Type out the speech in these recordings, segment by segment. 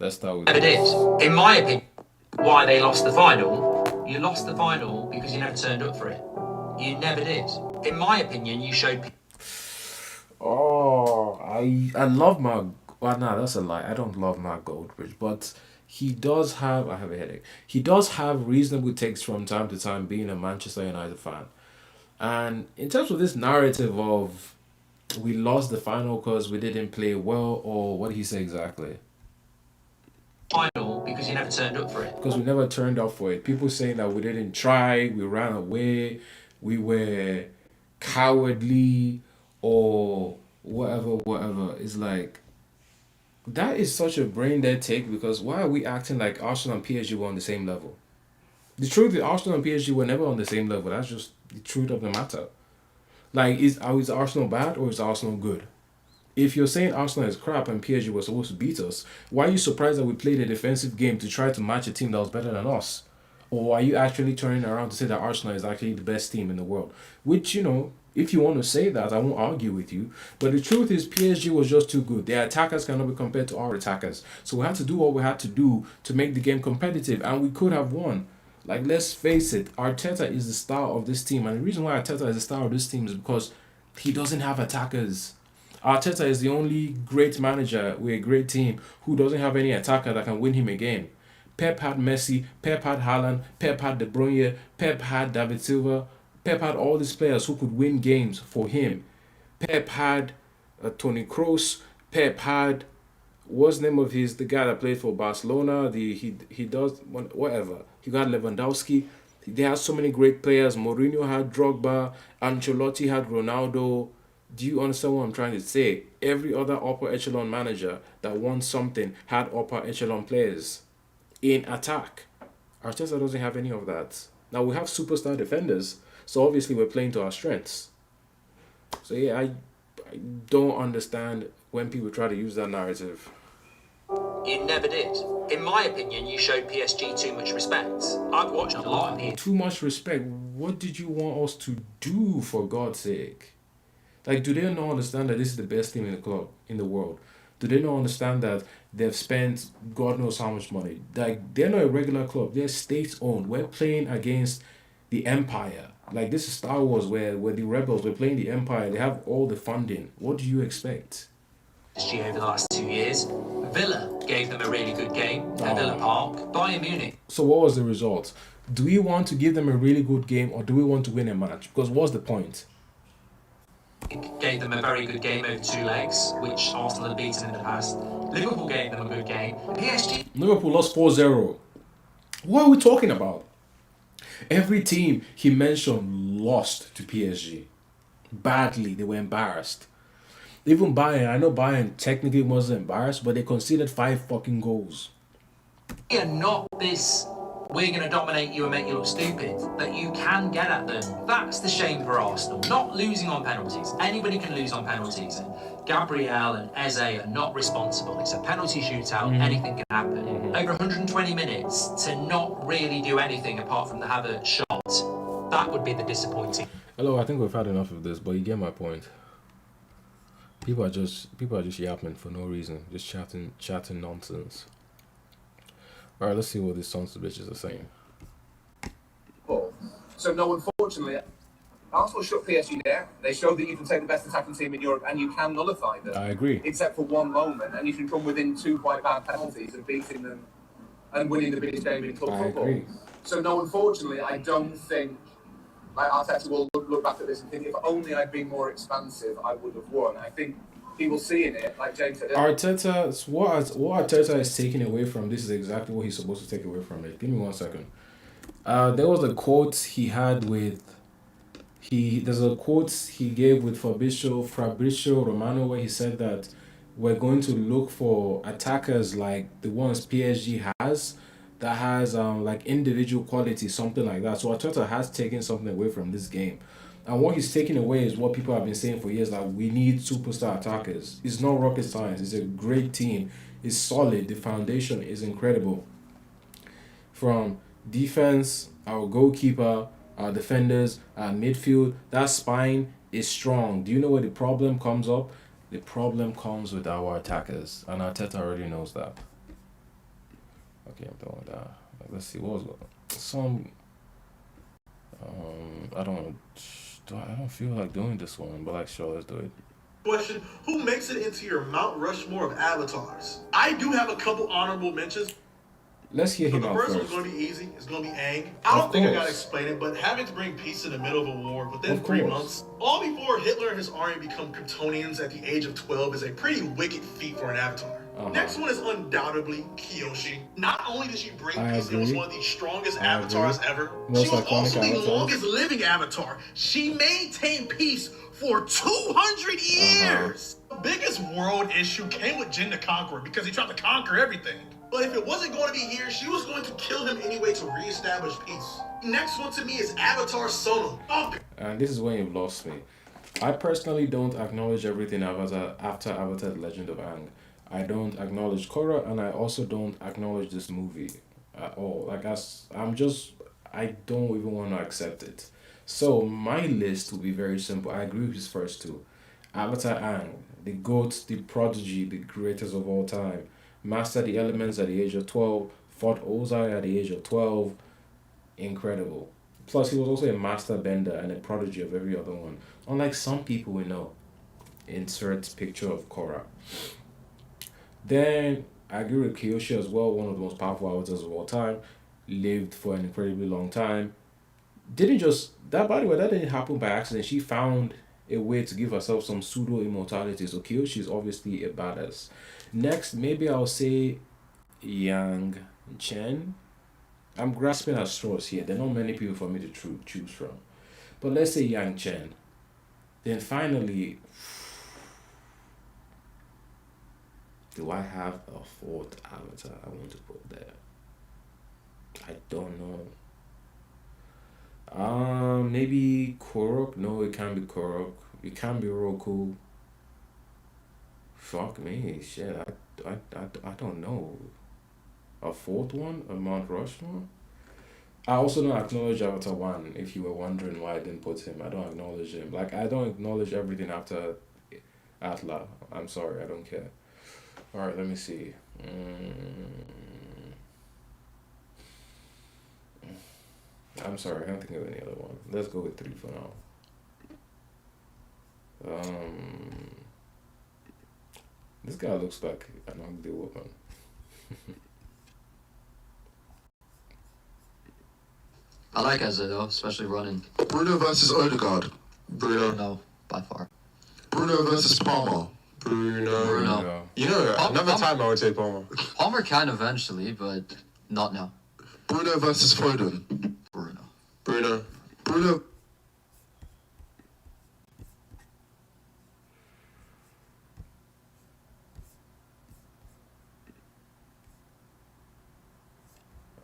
Let's start with Never this. did. In my opinion, why they lost the final, you lost the final because you never turned up for it. You never did. In my opinion, you showed. Oh, I love Mark. Well, nah, that's a lie. I don't love Mark Goldbridge, but he does have. I have a headache. He does have reasonable takes from time to time, being a Manchester United fan. And in terms of this narrative of we lost the final because we didn't play well, or what did he say exactly? Final because you never turned up for it. Because we never turned up for it. People saying that we didn't try, we ran away, we were cowardly, or whatever. It's like that is such a brain dead take because why are we acting like Arsenal and PSG were on the same level? The truth is Arsenal and PSG were never on the same level. That's just the truth of the matter. Like is Arsenal bad or is Arsenal good? If you're saying Arsenal is crap and PSG was supposed to beat us, why are you surprised that we played a defensive game to try to match a team that was better than us? Or are you actually turning around to say that Arsenal is actually the best team in the world? Which, if you want to say that, I won't argue with you. But the truth is, PSG was just too good. Their attackers cannot be compared to our attackers. So we had to do what we had to do to make the game competitive, and we could have won. Like, let's face it, Arteta is the star of this team. And the reason why Arteta is the star of this team is because he doesn't have attackers. Arteta is the only great manager with a great team who doesn't have any attacker that can win him a game. Pep had Messi, Pep had Haaland, Pep had De Bruyne, Pep had David Silva, Pep had all these players who could win games for him. Pep had Toni Kross, Pep had what's the name of the guy that played for Barcelona, he does whatever. He got Lewandowski. They had so many great players. Mourinho had Drogba, Ancelotti had Ronaldo. Do you understand what I'm trying to say? Every other upper echelon manager that won something had upper echelon players in attack. Arteta doesn't have any of that. Now we have superstar defenders, so obviously we're playing to our strengths. So yeah, I don't understand when people try to use that narrative. You never did. In my opinion, you showed PSG too much respect. I've watched a lot of the. Too much respect. What did you want us to do, for God's sake? Like, do they not understand that this is the best team in the club, in the world? Do they not understand that they've spent God knows how much money? Like, they're not a regular club. They're state owned. We're playing against the Empire. Like, this is Star Wars where the rebels, we're playing the Empire. They have all the funding. What do you expect? PSG over the last 2 years. Villa gave them a really good game at Villa Park. Bayern Munich. So what was the result? Do we want to give them a really good game or do we want to win a match? Because what's the point? Gave them a very good game over 2 legs, which Arsenal had beaten in the past. Liverpool gave them a good game. PSG. Liverpool lost 4-0. What are we talking about? Every team he mentioned lost to PSG. Badly. They were embarrassed. Even Bayern, I know Bayern technically wasn't embarrassed, but they conceded 5 fucking goals. We are not this, we're going to dominate you and make you look stupid, that you can get at them. That's the shame for Arsenal. Not losing on penalties. Anybody can lose on penalties. And Gabriel and Eze are not responsible. It's a penalty shootout. Anything can happen. Over 120 minutes to not really do anything apart from the Havertz shot. That would be the disappointing. Hello, I think we've had enough of this, but you get my point. People are just yapping for no reason, just chatting nonsense. All right, let's see what these sons of bitches are saying. So no, unfortunately, Arsenal shut PSG down. They showed that you can take the best attacking team in Europe and you can nullify them. I agree. Except for one moment, and you can come within 2 quite bad penalties of beating them and winning the biggest game in club football. Agree. So no, unfortunately, I don't think Arteta will look back at this and think, if only I'd been more expansive, I would have won. I think he will see in it, like James said. Arteta, what Arteta is taking away from this is exactly what he's supposed to take away from it. Give me 1 second. There was a quote he had with there's a quote he gave with Fabrizio Romano where he said that we're going to look for attackers like the ones PSG has that has like individual quality, something like that. So Arteta has taken something away from this game. And what he's taking away is what people have been saying for years, that we need superstar attackers. It's not rocket science. It's a great team. It's solid. The foundation is incredible. From defense, our goalkeeper, our defenders, our midfield, that spine is strong. Do you know where the problem comes up? The problem comes with our attackers, and Arteta already knows that. Okay, I'm done with that. Let's see what was some. I don't feel like doing this one, but like sure, let's do it. Question: who makes it into your Mount Rushmore of avatars? I do have a couple honorable mentions. Let's hear So him the out first first. one's going to be easy. It's going to be Aang. I Of don't think I gotta course. explain it, but having to bring peace in the middle of a war within Of 3 course. months, all before Hitler and his army become Kryptonians at the age of 12, is a pretty wicked feat for an avatar. Next one is undoubtedly Kyoshi. Not only did she bring I peace and was agree. one of the strongest I avatars agree. ever, Most she was iconic also the avatars. longest living avatar. She maintained peace for 200 years. The biggest world issue came with Jin the Conqueror because he tried to conquer everything. But if it wasn't going to be here, she was going to kill him anyway to reestablish peace. Next one to me is Avatar Solo. And this is when you've lost me. I personally don't acknowledge everything after Avatar: The Legend of Aang. I don't acknowledge Korra, and I also don't acknowledge this movie at all. I don't even want to accept it. So my list will be very simple. I agree with his first two. Avatar Aang, the GOAT, the prodigy, the greatest of all time. Mastered the elements at the age of 12, fought Ozai at the age of 12. Incredible. Plus, he was also a master bender and a prodigy of every other one. Unlike some people we know. Insert picture of Korra. Then, I agree with Kyoshi as well, one of the most powerful avatars of all time. Lived for an incredibly long time. Didn't just, that by the way, that didn't happen by accident. She found a way to give herself some pseudo immortality. So Kyoshi is obviously a badass. Next, maybe I'll say Yang Chen. I'm grasping at straws here. There are not many people for me to choose from. But let's say Yang Chen. Then finally, do I have a fourth avatar I want to put there? I don't know. Maybe Korok? No, it can't be Korok. It can't be Roku. Fuck me, shit. I don't know. A fourth one? A Mount Rushmore? I also don't acknowledge Avatar 1, if you were wondering why I didn't put him. I don't acknowledge him. Like, I don't acknowledge everything after Atla. I'm sorry, I don't care. Alright, let me see. I'm sorry, I can't think of any other one. Let's go with 3 for now. This guy looks like an ugly woman. I like Ezra though, especially running. Bruno versus Odegaard. Bruno. No, by far. Bruno versus Palmer. Bruno. You know, another time I would say Palmer. Palmer can eventually, but not now. Bruno versus Foden. Bruno. Bruno.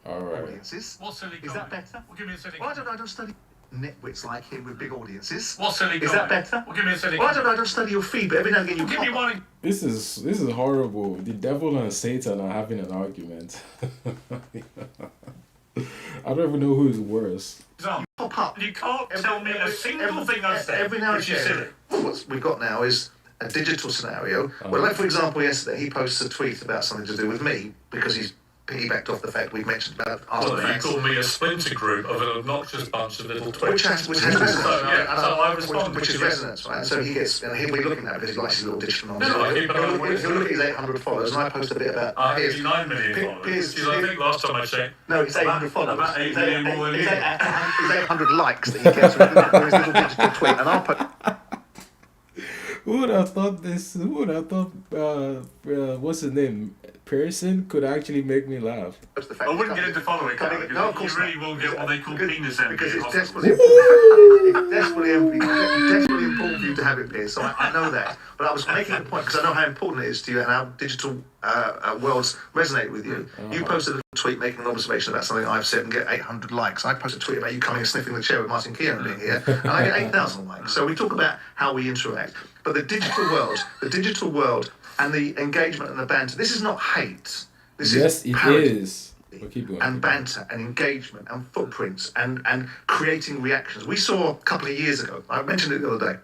Alright. Audiences. What's silly? Is that better? Well, give me a silly. Why don't I just study nitwits like him with big audiences? What's silly? Is that better? Well, give me a silly. Why don't I just study your feed, but every now and again you Give me pop one. This is horrible. The devil and Satan are having an argument. I don't even know who is worse. pop up. You can't tell me a single thing I said. Every now and which is silly. again. What we've got now is a digital scenario. Well, like for example, yesterday he posts a tweet about something to do with me because he's piggybacked off the fact we've mentioned about Arsenal Well, you fans. call me a splinter group of an obnoxious bunch of little twits. Which has resonance, So, I respond. which is resonance, right? So he gets, and he'll be looking at it because he likes his little digital No, I keep an eye on what He'll look at his 800 followers, and I post a bit about. I have 89 million followers. Piers- I think last time I checked. No, it's 800 followers. About 8 million more than It's you. 800 likes that he gets with his little digital tweet, and I'll put. Who would have thought this? Who would have thought? What's his name? Pearson could actually make me laugh. I wouldn't get into following it, No, of because course you really will get what they call penis envy. Because in it's hospital. desperately important for you to have it, Piers. So I know that. But I was making a point because I know how important it is to you and how digital worlds resonate with you. You posted a tweet making an observation about something I've said and get 800 likes. I posted a tweet about you coming and sniffing the chair with Martin Keown being here, and I get 8,000 likes. So we talk about how we interact. But the digital world and the engagement and the banter, this is not hate. This Yes, is it parody. is. But keep going. And banter and engagement and footprints and creating reactions. We saw a couple of years ago, I mentioned it the other day,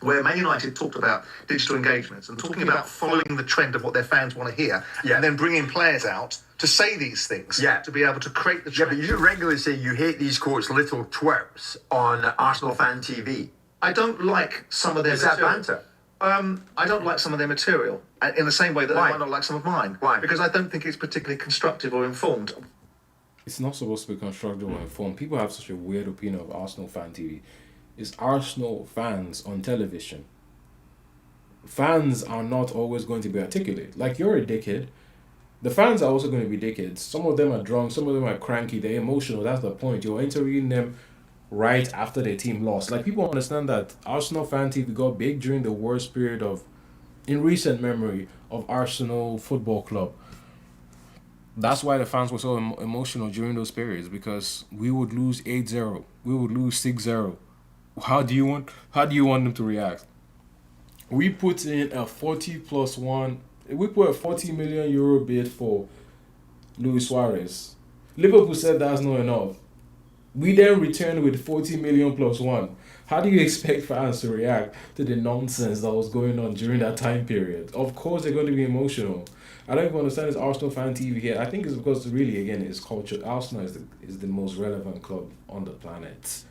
where Man United talked about digital engagements and talking about following the trend of what their fans want to hear and then bringing players out to say these things, Yeah. to be able to create the Yeah, change. but you regularly say you hate these quotes, little twerps, on Arsenal Fan TV. I don't like some of their Is that material. banter? I don't like some of their material in the same way that Why? I might not like some of mine. Why? Because I don't think it's particularly constructive or informed. It's not supposed to be constructive or informed. People have such a weird opinion of Arsenal Fan TV. It's Arsenal fans on television. Fans are not always going to be articulate. Like, you're a dickhead. The fans are also going to be dickheads. Some of them are drunk, some of them are cranky, they're emotional. That's the point. You're interviewing them right after their team lost. Like, people understand that Arsenal Fan TV got big during the worst period in recent memory, of Arsenal Football Club. That's why the fans were so emotional during those periods, because we would lose 8-0, we would lose 6-0. How do you want them to react? We put in a 40+1. We put a 40 million euro bid for Luis Suarez. Liverpool said that's not enough. We then returned with 40 million plus one. How do you expect fans to react to the nonsense that was going on during that time period? Of course they're going to be emotional. I don't even understand this Arsenal Fan TV here. I think it's because, really, again, it's culture. Arsenal is the most relevant club on the planet.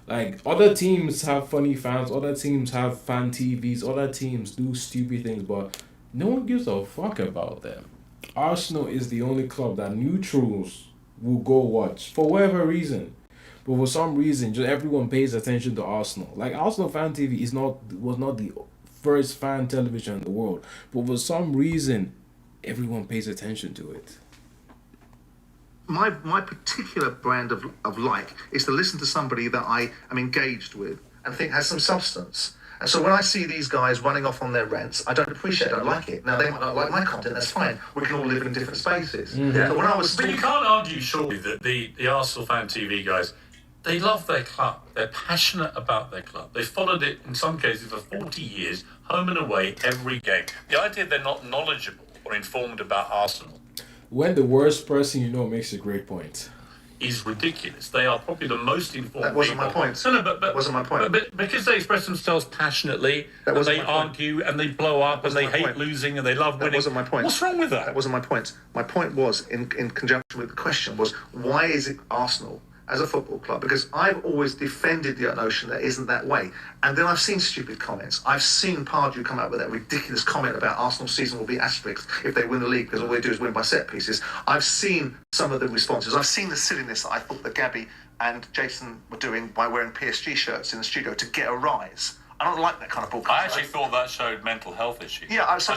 Like, other teams have funny fans, other teams have fan TVs, other teams do stupid things, but no one gives a fuck about them. Arsenal is the only club that neutrals will go watch for whatever reason. But for some reason, just everyone pays attention to Arsenal. Like, Arsenal Fan TV was not the first fan television in the world, but for some reason, everyone pays attention to it. My particular brand of like is to listen to somebody that I am engaged with and think has some substance. And so when I see these guys running off on their rants, I don't appreciate it, I don't like it. Now, they might not like my content, that's fine. We can all live in different spaces. Yeah. So when I was But you can't argue, surely, that the Arsenal Fan TV guys, they love their club. They're passionate about their club. They followed it, in some cases, for 40 years, home and away, every game. The idea they're not knowledgeable or informed about Arsenal When the worst person you know makes a great point. is ridiculous. They are probably the most informed That wasn't my people. point. No, but That wasn't my point. But because they express themselves passionately, That and wasn't they my point. argue, and they blow up, and wasn't they my hate point. losing, and they love winning. That wasn't my point. What's wrong with that? That wasn't my point. My point was, in conjunction with the question, was why is it Arsenal as a football club? Because I've always defended the notion that isn't that way. And then I've seen stupid comments. I've seen Pardew come out with that ridiculous comment about Arsenal's season will be asterisk if they win the league because all they do is win by set pieces. I've seen some of the responses. I've seen the silliness that I thought that Gabby and Jason were doing by wearing PSG shirts in the studio to get a rise. I don't like that kind of bullshit. I actually thought that showed mental health issues. Yeah, I I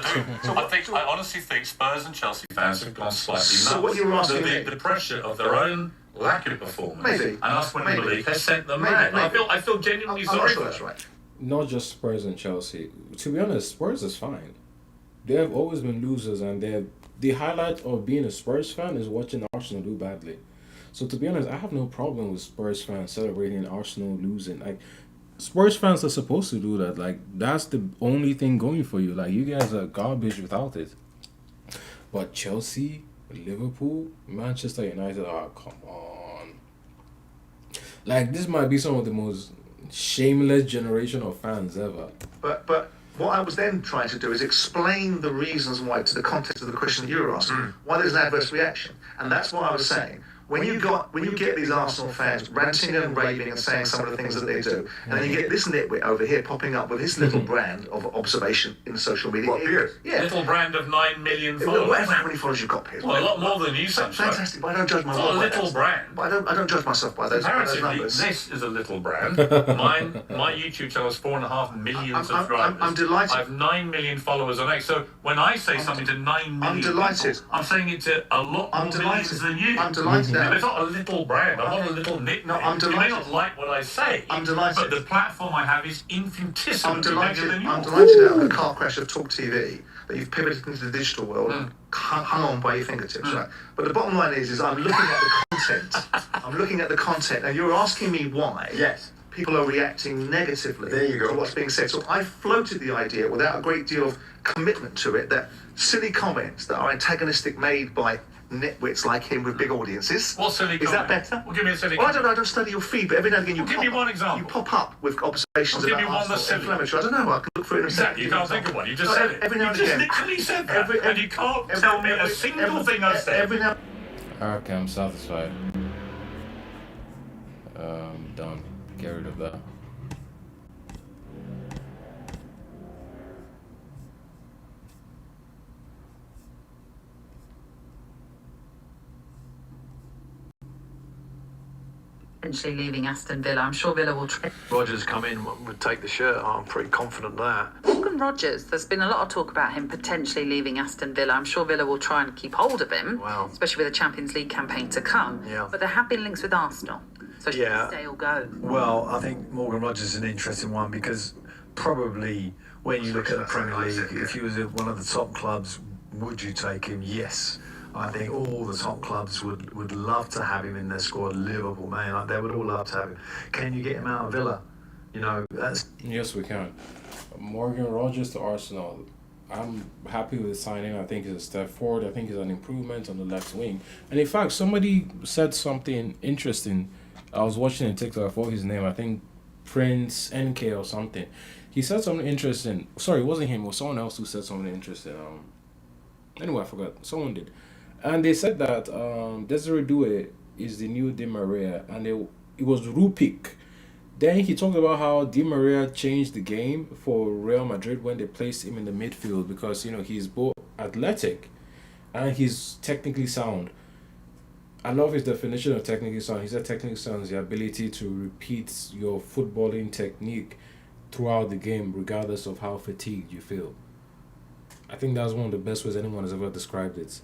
do. I honestly think Spurs and Chelsea fans have gone slightly nuts. So what you were asking me- the pressure of their own lack of performance Maybe. and us winning the Maybe. league has sent them Maybe, mad. maybe. I feel genuinely I'm sorry not for sure that's them. right. Not just Spurs and Chelsea. To be honest, Spurs is fine. They have always been losers, and the highlight of being a Spurs fan is watching Arsenal do badly. So to be honest, I have no problem with Spurs fans celebrating Arsenal losing. Like, Spurs fans are supposed to do that. Like, that's the only thing going for you. Like, you guys are garbage without it. But Chelsea, Liverpool, Manchester United, oh, come on. Like, this might be some of the most shameless generation of fans ever. But what I was then trying to do is explain the reasons why, to the context of the question you were asking, why there's an adverse reaction. And that's what I was saying. When you get these Arsenal fans ranting and raving and saying some of the things that they do, and then you get this nitwit over here popping up with his little brand of observation in social media. What, Piers? Yeah. Little brand of 9 million followers. Whatever, how many followers you've got, Piers? Well, a lot more than you, Sancho. Fantastic, but I don't judge my It's not a work by little that. brand. But I don't judge myself by those Comparatively, numbers. this is a little brand. My YouTube channel has 4.5 million subscribers. I'm delighted. I have 9 million followers on X. So when I say something to 9 million I'm delighted. people, I'm saying it to a lot I'm more delighted. millions than you. I'm delighted. But it's not a little brand. I'm not a little nitpick. No, I'm You may delighted. not like what I say. I'm delighted. But the platform I have is I'm infinitesimally delighted. bigger than yours. I'm delighted out of the car crash of Talk TV that you've pivoted into the digital world and hung on by your fingertips, right? But the bottom line is I'm looking at the content. I'm looking at the content, and you're asking me why. Yes. People are reacting negatively There you go. to what's being said. So I floated the idea without a great deal of commitment to it that silly comments that are antagonistic made by nitwits like him with big audiences. What silly Is that comment? better? Well, give me a silly Well, I comment. don't know. I don't study your feed, but every now and again you Well, give me one example. You pop up with observations Well, give about me one Arsenal that's silly. inflammatory. I don't know. I can look through it in a Exactly, you second. can't think of one. You just No, said it. every now You and just again. literally said that, and you can't tell me a single thing I said. Every now. Okay, I'm satisfied. Done. Get rid of that. Potentially leaving Aston Villa. I'm sure Villa will try. Rodgers come in would take the shirt. I'm pretty confident of that. Morgan Rogers, there's been a lot of talk about him potentially leaving Aston Villa. I'm sure Villa will try and keep hold of him, Wow. especially with the Champions League campaign to come. Yeah. But there have been links with Arsenal. So should Yeah. he stay or go? Well, I think Morgan Rogers is an interesting one because probably when you look at the Premier League, if you was at one of the top clubs, would you take him? Yes. I think all the top clubs would love to have him in their squad. Liverpool, man, like they would all love to have him. Can you get him out of Villa? You know, that's... Yes, we can. Morgan Rogers to Arsenal. I'm happy with the signing. I think it's a step forward. I think it's an improvement on the left wing. And in fact, somebody said something interesting. I was watching a TikTok. I forgot his name. I think Prince NK or something. He said something interesting. Sorry, it wasn't him. It was someone else who said something interesting. Anyway, I forgot. Someone did. And they said that Desiree Doué is the new Di Maria. And it was Rupik. Then he talked about how Di Maria changed the game for Real Madrid when they placed him in the midfield because, you know, he's both athletic and he's technically sound. I love his definition of technically sound. He said technically sound is the ability to repeat your footballing technique throughout the game regardless of how fatigued you feel. I think that's one of the best ways anyone has ever described it.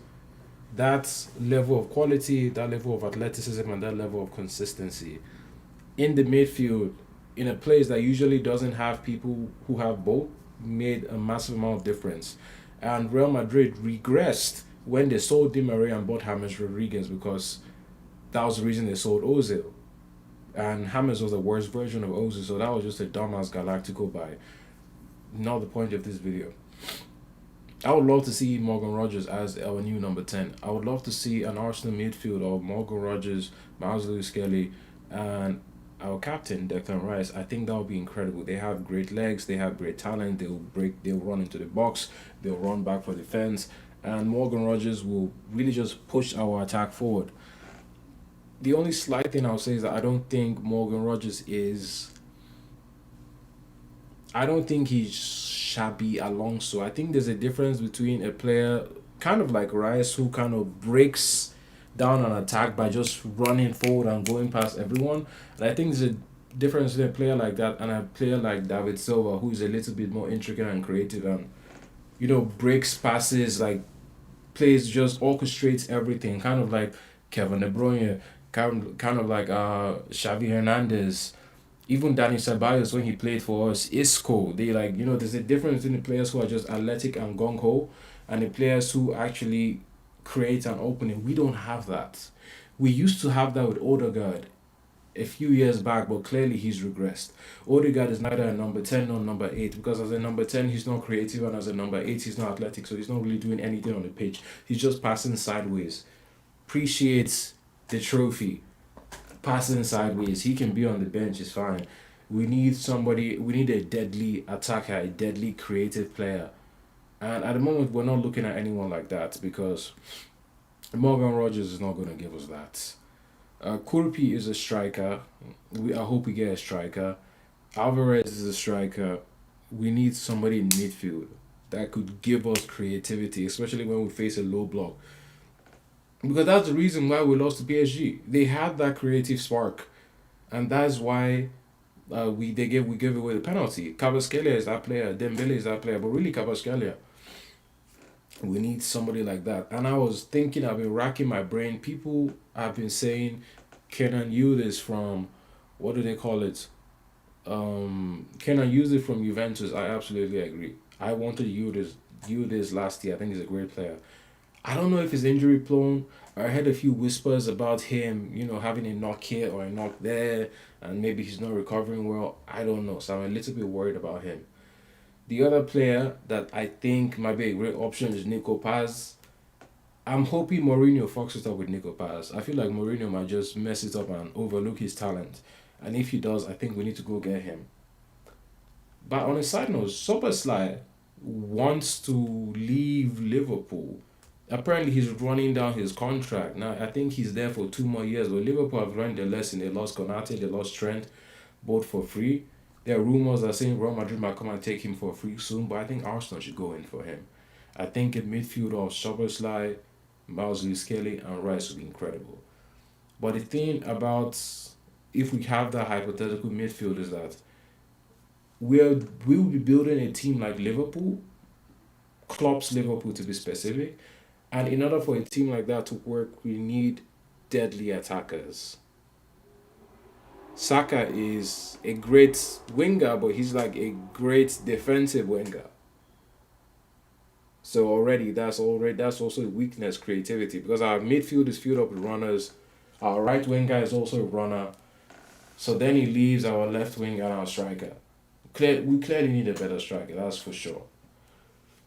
That level of quality, that level of athleticism, and that level of consistency in the midfield, in a place that usually doesn't have people who have both, made a massive amount of difference. And Real Madrid regressed when they sold Di Maria and bought James Rodriguez because that was the reason they sold Ozil. And James was the worst version of Ozil, so that was just a dumbass Galactico buy. Not the point of this video. I would love to see Morgan Rogers as our new number 10. I would love to see an Arsenal midfield of Morgan Rogers, Miles Lewis-Skelly, and our captain, Declan Rice. I think that would be incredible. They have great legs, they have great talent, they'll run into the box, they'll run back for defense, and Morgan Rogers will really just push our attack forward. The only slight thing I'll say is that I don't think Morgan Rogers is... I don't think he's Xabi Alonso. I think there's a difference between a player kind of like Rice who kind of breaks down an attack by just running forward and going past everyone. And I think there's a difference between a player like that and a player like David Silva who is a little bit more intricate and creative and, you know, breaks passes, like plays, just orchestrates everything, kind of like Kevin De Bruyne, kind of like Xavi Hernandez, even Danny Ceballos when he played for us, Isco. They like, you know, there's a difference between the players who are just athletic and gung-ho and the players who actually create an opening. We don't have that. We used to have that with Odegaard a few years back, but clearly he's regressed. Odegaard is neither a number 10 nor number 8 because as a number 10 he's not creative and as a number 8 he's not athletic, so he's not really doing anything on the pitch. He's just passing sideways. Appreciates the trophy. Passing sideways. He can be on the bench, it's fine. We need a deadly attacker, a deadly creative player. And at the moment, we're not looking at anyone like that because Morgan Rogers is not going to give us that. Kurpi is a striker. I hope we get a striker. Alvarez is a striker. We need somebody in midfield that could give us creativity, especially when we face a low block. Because that's the reason why we lost to PSG. They had that creative spark. And that's why we gave away the penalty. Kvaratskhelia is that player. Dembele is that player. But really Kvaratskhelia. We need somebody like that. And I was thinking, I've been racking my brain. People have been saying Kenan Yildiz from, what do they call it? Kenan Yildiz from Juventus. I absolutely agree. I wanted Yildiz last year. I think he's a great player. I don't know if he's injury prone. I heard a few whispers about him, you know, having a knock here or a knock there, and maybe he's not recovering well. I don't know, so I'm a little bit worried about him. The other player that I think might be a great option is Nico Paz. I'm hoping Mourinho fucks it up with Nico Paz. I feel like Mourinho might just mess it up and overlook his talent. And if he does, I think we need to go get him. But on a side note, Soberslai wants to leave Liverpool. Apparently, he's running down his contract. Now, I think he's there for 2 more years. But Liverpool have learned their lesson. They lost Konate, they lost Trent, both for free. There are rumors that saying Real Madrid might come and take him for free soon. But I think Arsenal should go in for him. I think in midfield of Soberslai, Miles Lewis-Kelly, and Rice would be incredible. But the thing about if we have that hypothetical midfield is that we will be building a team like Liverpool, Klopp's Liverpool to be specific, and in order for a team like that to work, we need deadly attackers. Saka is a great winger, but he's like a great defensive winger. So that's also a weakness, creativity, because our midfield is filled up with runners. Our right winger is also a runner. So then he leaves our left wing and our striker. We clearly need a better striker, that's for sure.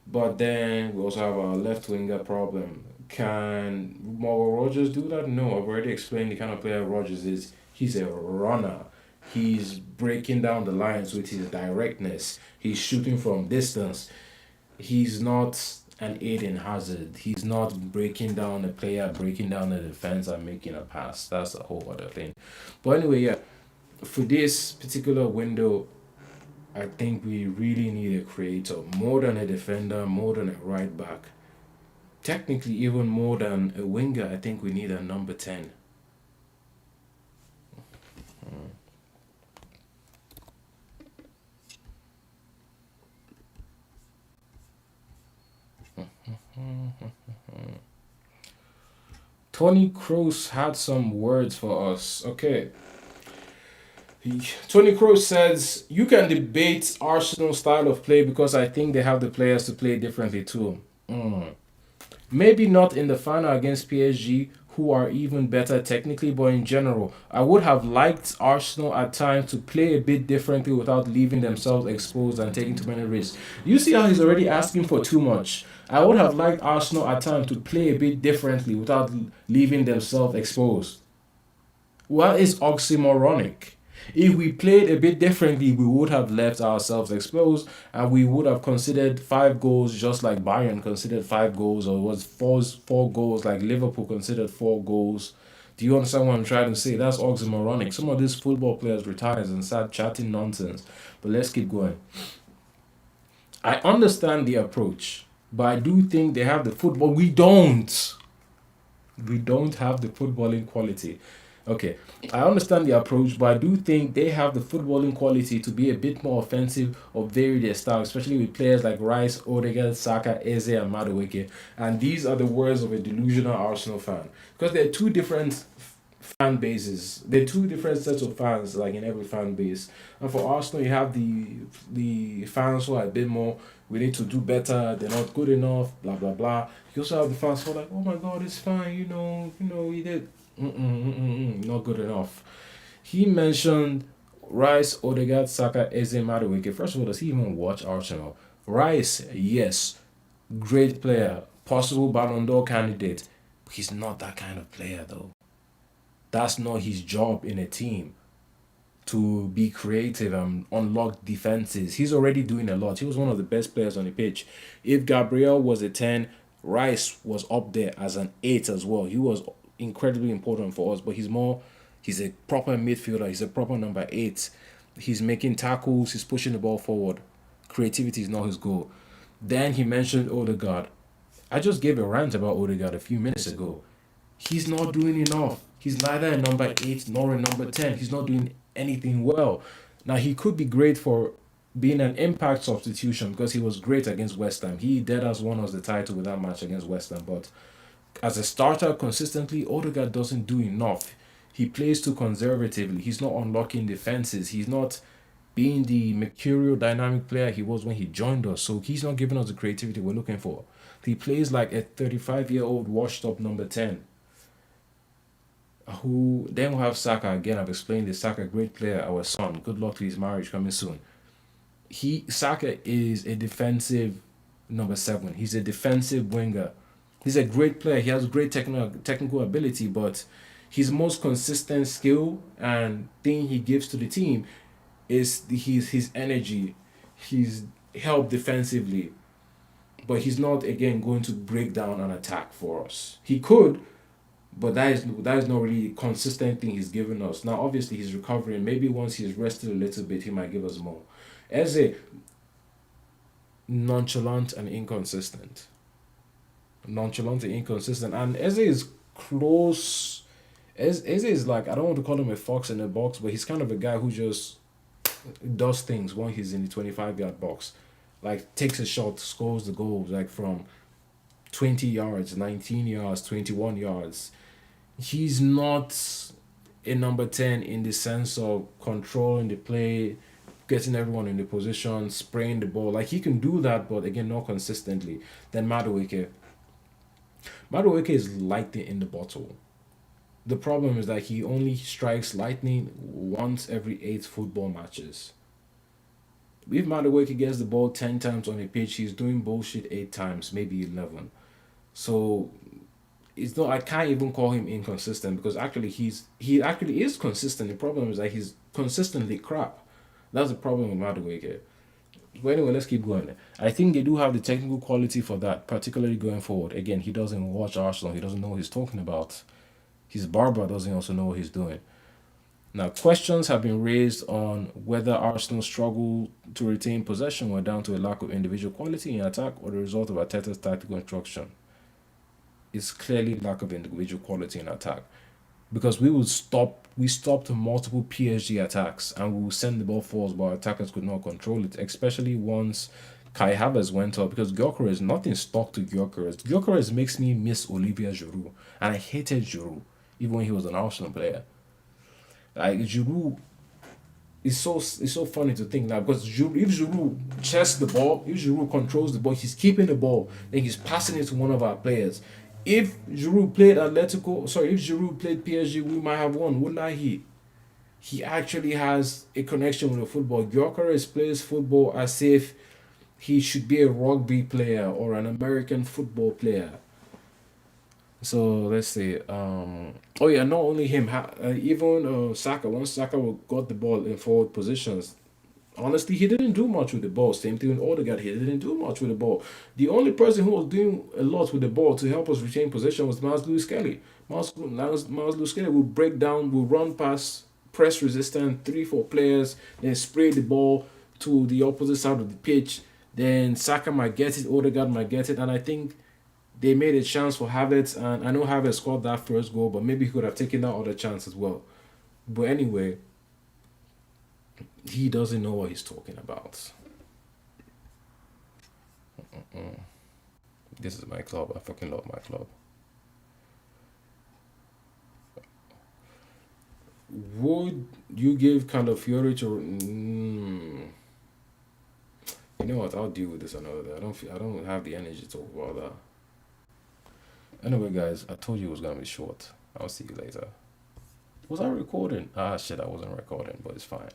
But then we also have our left winger problem. Can Morgan Rogers do that? No, I've already explained the kind of player Rogers is. He's a runner. He's breaking down the lines with his directness. He's shooting from distance. He's not an Eden Hazard. He's not breaking down a player, breaking down the defense and making a pass. That's a whole other thing. But anyway, yeah, for this particular window, I think we really need a creator, more than a defender, more than a right back. Technically, even more than a winger, I think we need a number 10. Toni Kross had some words for us. Okay. Toni Kross says, you can debate Arsenal's style of play because I think they have the players to play differently too. Maybe not in the final against PSG, who are even better technically, but in general, I would have liked Arsenal at times to play a bit differently without leaving themselves exposed and taking too many risks. You see how he's already asking for too much. I would have liked Arsenal at times to play a bit differently without leaving themselves exposed. What is oxymoronic? If we played a bit differently, we would have left ourselves exposed and we would have considered 5 goals just like Bayern considered 5 goals, or was 4 goals like Liverpool considered 4 goals. Do you understand what I'm trying to say? That's oxymoronic. Some of these football players retire and start chatting nonsense. But let's keep going. I understand the approach, but I do think they have the football. We don't. We don't have the footballing quality. Okay, I understand the approach, but I do think they have the footballing quality to be a bit more offensive or vary their style, especially with players like Rice, Odegaard, Saka, Eze, and Madueke. And these are the words of a delusional Arsenal fan. Because they're two different fan bases. They're two different sets of fans, like in every fan base. And for Arsenal, you have the fans who are a bit more, we need to do better, they're not good enough, blah, blah, blah. You also have the fans who are like, oh my God, it's fine, we did. Not good enough. He mentioned Rice, Odegaard, Saka, Eze, Madueke. First of all, does he even watch Arsenal? Rice, yes, great player, possible Ballon d'Or candidate. But he's not that kind of player, though. That's not his job in a team, to be creative and unlock defenses. He's already doing a lot. He was one of the best players on the pitch. If Gabriel was a 10, Rice was up there as an 8 as well. He was incredibly important for us, but he's a proper midfielder. He's a proper number 8. He's making tackles. He's pushing the ball forward. Creativity is not his goal. Then he mentioned Odegaard. I just gave a rant about Odegaard a few minutes ago. He's not doing enough. He's neither a number 8 nor a number 10. He's not doing anything well. Now, he could be great for being an impact substitution because he was great against West Ham. He dead as won us the title with that match against West Ham, but as a starter consistently, Odegaard doesn't do enough. He plays too conservatively. He's not unlocking defenses. He's not being the mercurial dynamic player he was when he joined us. So he's not giving us the creativity we're looking for. He plays like a 35-year-old washed up number 10. Then we'll have Saka again. I've explained this. Saka, great player, our son. Good luck to his marriage coming soon. Saka is a defensive number 7. He's a defensive winger. He's a great player. He has great technical ability, but his most consistent skill and thing he gives to the team is his energy, his help defensively. But he's not again going to break down an attack for us. He could, but that is not really a consistent thing he's given us. Now obviously he's recovering. Maybe once he's rested a little bit, he might give us more. Eze, nonchalant and inconsistent. Nonchalant and inconsistent. And Eze is close. Eze is like, I don't want to call him a fox in a box, but he's kind of a guy who just does things when he's in the 25-yard box. Like takes a shot, scores the goals like from 20 yards, 19 yards, 21 yards. He's not a number 10 in the sense of controlling the play, getting everyone in the position, spraying the ball. Like he can do that, but again, not consistently. Then Madueke. Madueke is lightning in the bottle. The problem is that he only strikes lightning once every 8 football matches. If Madueke gets the ball 10 times on a pitch, he's doing bullshit 8 times, maybe 11. So it's not. I can't even call him inconsistent because actually he actually is consistent. The problem is that he's consistently crap. That's the problem with Madueke. But anyway, let's keep going. I think they do have the technical quality for that, particularly going forward. Again, he doesn't watch Arsenal. He doesn't know what he's talking about. His barber doesn't also know what he's doing. Now, questions have been raised on whether Arsenal struggle to retain possession were down to a lack of individual quality in attack or the result of Arteta's tactical instruction. It's clearly lack of individual quality in attack. Because we stopped multiple PSG attacks and we would send the ball forwards, but attackers could not control it, especially once Kai Havertz went up, because Gyökeres, nothing stuck to Gyökeres. Gyökeres makes me miss Olivier Giroud, and I hated Giroud, even when he was an Arsenal player. Like Giroud, it's so funny to think now because if Giroud chests the ball, if Giroud controls the ball, he's keeping the ball, then he's passing it to one of our players. If Giroud played PSG, we might have won. Wallahi, he actually has a connection with the football. Gyökeres plays football as if he should be a rugby player or an American football player. So let's see. Oh yeah, not only him. Even Saka. Once Saka got the ball in forward positions, honestly, he didn't do much with the ball. Same thing with Odegaard. He didn't do much with the ball. The only person who was doing a lot with the ball to help us retain possession was Miles Lewis Kelly. Miles Lewis Kelly will break down, will run past, press resistant, 3-4 players, then spray the ball to the opposite side of the pitch. Then Saka might get it, Odegaard might get it, and I think they made a chance for Havertz, and I know Havertz scored that first goal, but maybe he could have taken that other chance as well. But anyway, he doesn't know what he's talking about. This is my club. I fucking love my club. Would you give Calafiori to? You know what? I'll deal with this another day. I don't have the energy to talk about that. Anyway, guys, I told you it was gonna be short. I'll see you later. Was I recording? Ah, shit, I wasn't recording, but it's fine.